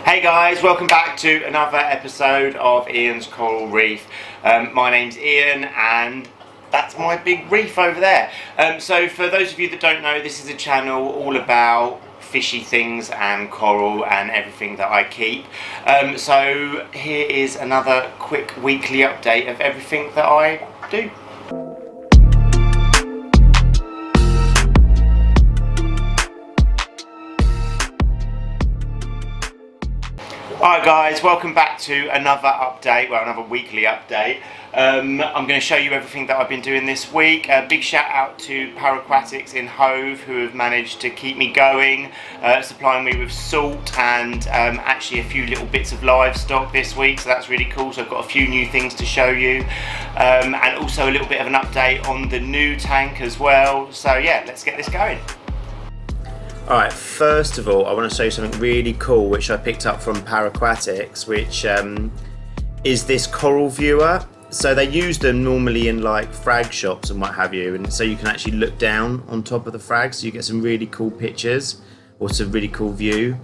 Hey guys, welcome back to another episode of Ian's Coral Reef. My name's Ian and that's my big reef over there. So for those of you that don't know, this is a channel all about fishy things and coral and everything that I keep. So here is another quick weekly update of everything that I do. Alright guys, welcome back to another update, well another weekly update. I'm going to show you everything that I've been doing this week. A big shout out to Paraquatics in Hove who have managed to keep me going, supplying me with salt and actually a few little bits of livestock this week, so that's really cool. So I've got a few new things to show you, and also a little bit of an update on the new tank as well. So yeah, let's get this going. Alright, first of all I want to show you something really cool which I picked up from Paraquatics, which is this coral viewer. So they use them normally in like frag shops and what have you, and so you can actually look down on top of the frag, so you get some really cool pictures or some really cool view.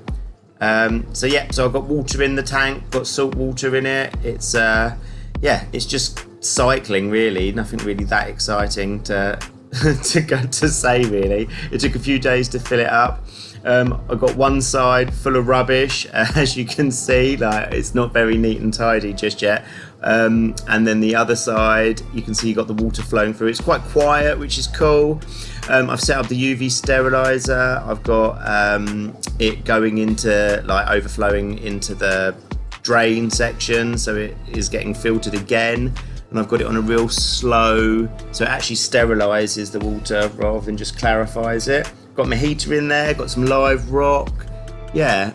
So yeah, so I've got water in the tank, got salt water in it. It's yeah, it's just cycling really, nothing really that exciting to to say really. It took a few days to fill it up. I've got one side full of rubbish, as you can see, like it's not very neat and tidy just yet. And then the other side, you can see you got the water flowing through. It's quite quiet, which is cool. I've set up the UV sterilizer. I've got it going into, like, overflowing into the drain section, so it is getting filtered again. And I've got it on a real slow, so it actually sterilises the water rather than just clarifies it. Got my heater in there, got some live rock. Yeah,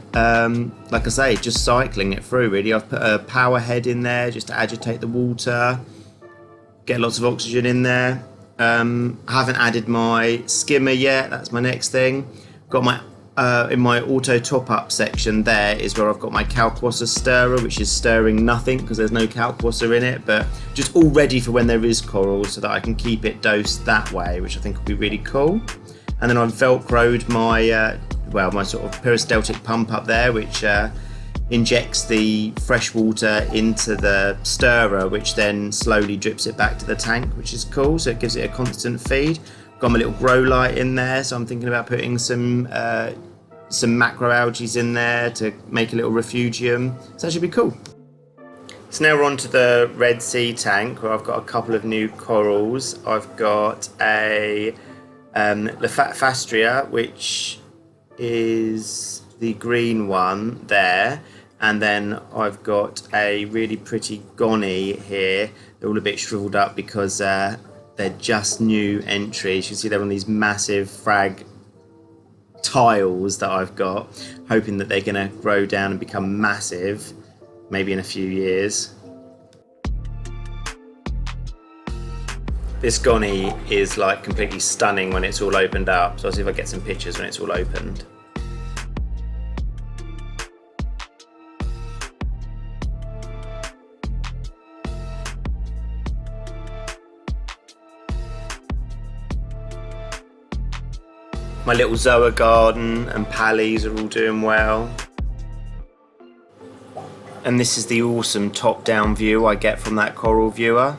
like I say, just cycling it through really. I've put a power head in there just to agitate the water, get lots of oxygen in there. I haven't added my skimmer yet, that's my next thing. Got my in my auto top-up section there is where I've got my kalkwasser stirrer, which is stirring nothing because there's no kalkwasser in it, but just all ready for when there is coral so that I can keep it dosed that way, which I think will be really cool. And then I've velcroed my well, my sort of peristaltic pump up there, which injects the fresh water into the stirrer, which then slowly drips it back to the tank, which is cool, so it gives it a constant feed. Got my little grow light in there, so I'm thinking about putting some macroalgae in there to make a little refugium, so that should be cool. So now we're on to the Red Sea tank, where I've got a couple of new corals. I've got a Lephastria, which is the green one there, and then I've got a really pretty Goni here. They're all a bit shriveled up because they're just new entries. You can see they're on these massive frag tiles that I've got, hoping that they're going to grow down and become massive, maybe in a few years. This Goni is like completely stunning when it's all opened up, so I'll see if I get some pictures when it's all opened. My little Zoa garden and Pallies are all doing well. And this is the awesome top-down view I get from that coral viewer.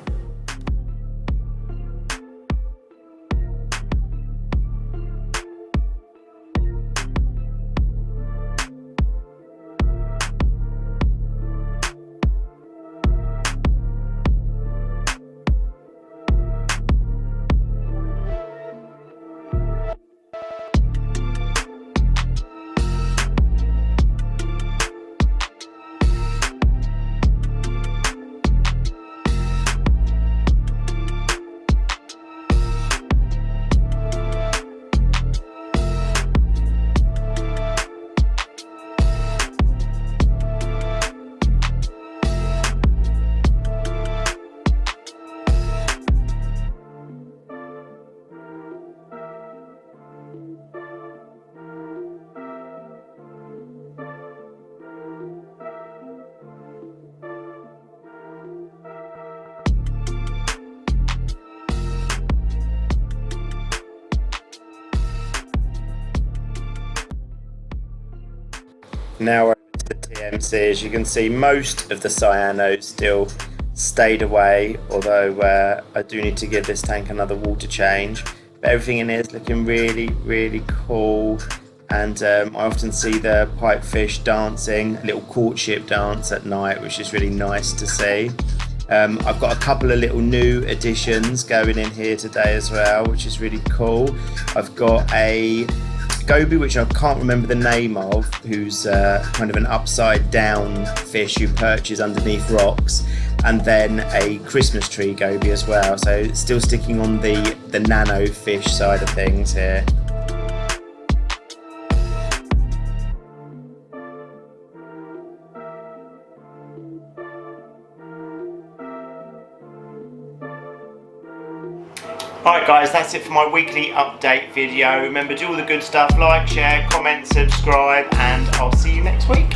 Now we're to the tin. PMC, as you can see, most of the cyano still stayed away, although I do need to give this tank another water change. But everything in here is looking really cool, and I often see the pipefish dancing, a little courtship dance at night, which is really nice to see. I've got a couple of little new additions going in here today as well, which is really cool. I've got a goby, which I can't remember the name of, who's kind of an upside down fish who perches underneath rocks, and then a Christmas tree goby as well. So still sticking on the nano fish side of things here. Alright guys, that's it for my weekly update video. Remember, do all the good stuff, like, share, comment, subscribe, and I'll see you next week.